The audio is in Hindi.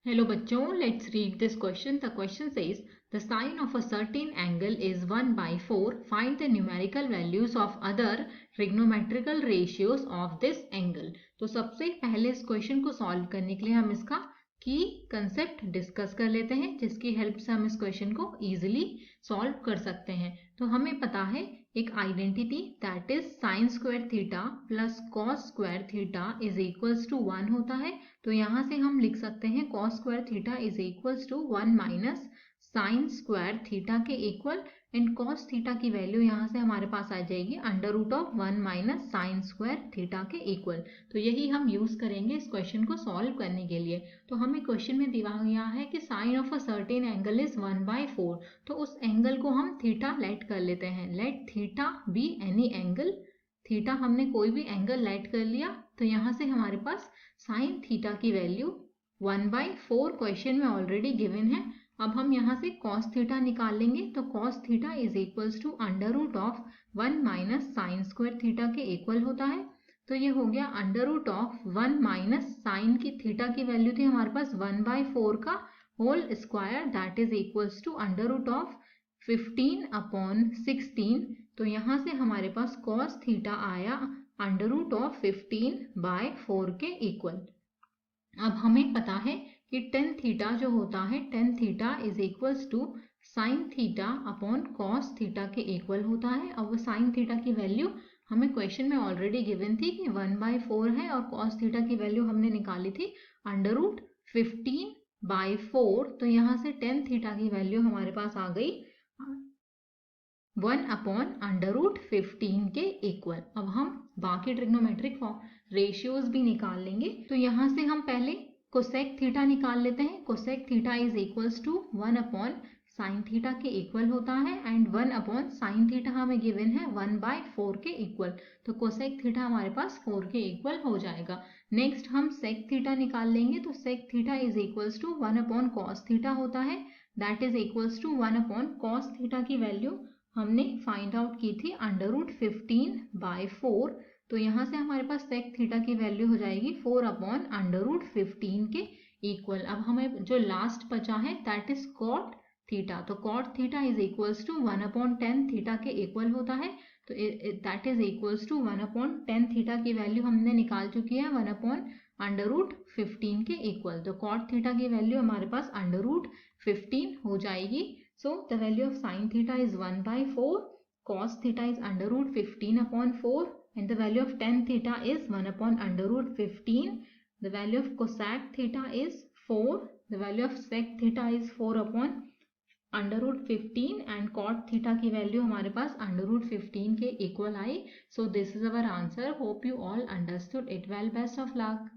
Hello बच्चों, let's read this question. The question says the sine of a certain angle is 1 by 4. Find the numerical values of other trigonometrical ratios of this angle. तो सबसे पहले इस क्वेश्चन को सॉल्व करने के लिए हम इसका की कंसेप्ट डिस्कस कर लेते हैं, जिसकी हेल्प से हम इस क्वेश्चन को इजीली सॉल्व कर सकते हैं। तो हमें पता है एक identity that is sine square theta plus cos square theta is equals to 1 होता है। तो यहाँ से हम लिख सकते हैं cos square theta is equals to 1 minus sine square theta के इक्वल, एंड कॉस थीटा की वैल्यू यहाँ से हमारे पास आ जाएगी under root of 1 minus sine square theta के इक्वल। तो यही हम यूज करेंगे इस क्वेश्चन को सॉल्व करने के लिए। तो हमें क्वेश्चन में दिया गया है कि sine of a certain angle is 1 by 4। तो उस एंगल को हम थीटा लेट कर लेते हैं। Let theta be any angle. Theta हमने कोई भी एंगल लेट कर लिया, तो यहाँ से हमारे पास साइन थीटा की वैल्यू 1 बाई 4 क्वेश्चन में ऑलरेडी गिवन है। अब हम यहाँ से कॉस थीटा निकाल लेंगे। तो cos theta is equals to under root of 1 minus sine square theta के इक्वल होता है। तो ये हो गया under root of 1 minus sine की थीटा की वैल्यू थी हमारे पास 1 बाई 4 का whole square, that is equals to under root of 15 upon 16। तो यहाँ से हमारे पास कॉस थीटा आया अंडर रूट ऑफ 15 बाय 4 के इक्वल। अब हमें पता है कि टेन थीटा जो होता है, tan theta is equals to sine theta upon cos theta के इक्वल होता है। अब वो साइन थीटा की वैल्यू हमें क्वेश्चन में ऑलरेडी गिवन थी कि 1 बाई 4 है, और कॉस थीटा की वैल्यू हमने निकाली थी अंडर रूट 15 बाई 4। तो यहाँ से टेन थीटा की वैल्यू हमारे पास आ गई 1 अपॉन अंडर रूट 15 के इक्वल। अब हम बाकी ट्रिग्नोमेट्रिक रेशियोज भी निकाल लेंगे। तो यहाँ से हम पहले कोसेक थीटा निकाल लेते हैं। Cosec theta is equals to 1 upon sine theta के इक्वल होता है, एंड 1 अपॉन साइन थीटा हमें गिवन है 1 बाय 4 के इक्वल। तो कोसेक थीटा हमारे पास 4 के इक्वल हो जाएगा। नेक्स्ट हम सेक थीटा निकाल लेंगे। तो sec theta is equals to 1 upon cos theta होता है, that is equals to 1 upon cos theta की वैल्यू हमने फाइंड आउट की थी अंडर रूट 15 बाय 4। तो यहाँ से हमारे पास सेक थीटा की वैल्यू हो जाएगी 4 अपॉन अंडर रूट 15 के इक्वल। अब हमें जो लास्ट बचा है दैट इज कॉट थीटा। तो cot theta is equals to 1 upon 10 theta के इक्वल होता है। तो that is equals to 1 upon 10 theta की वैल्यू हमने निकाल चुकी है 1 अपॉन अंडर रूट 15 के इक्वल। तो कॉट थीटा की वैल्यू हमारे पास अंडर रूट 15 हो जाएगी। So the value of sine theta is 1 by 4, cos theta is under root 15 upon 4, and the value of tan theta is 1 upon under root 15. The value of cosec theta is 4. The value of sec theta is 4 upon under root 15, and cot theta की वैल्यू हमारे पास under root 15 के equal I. So this is our answer. Hope you all understood it well. Best of luck.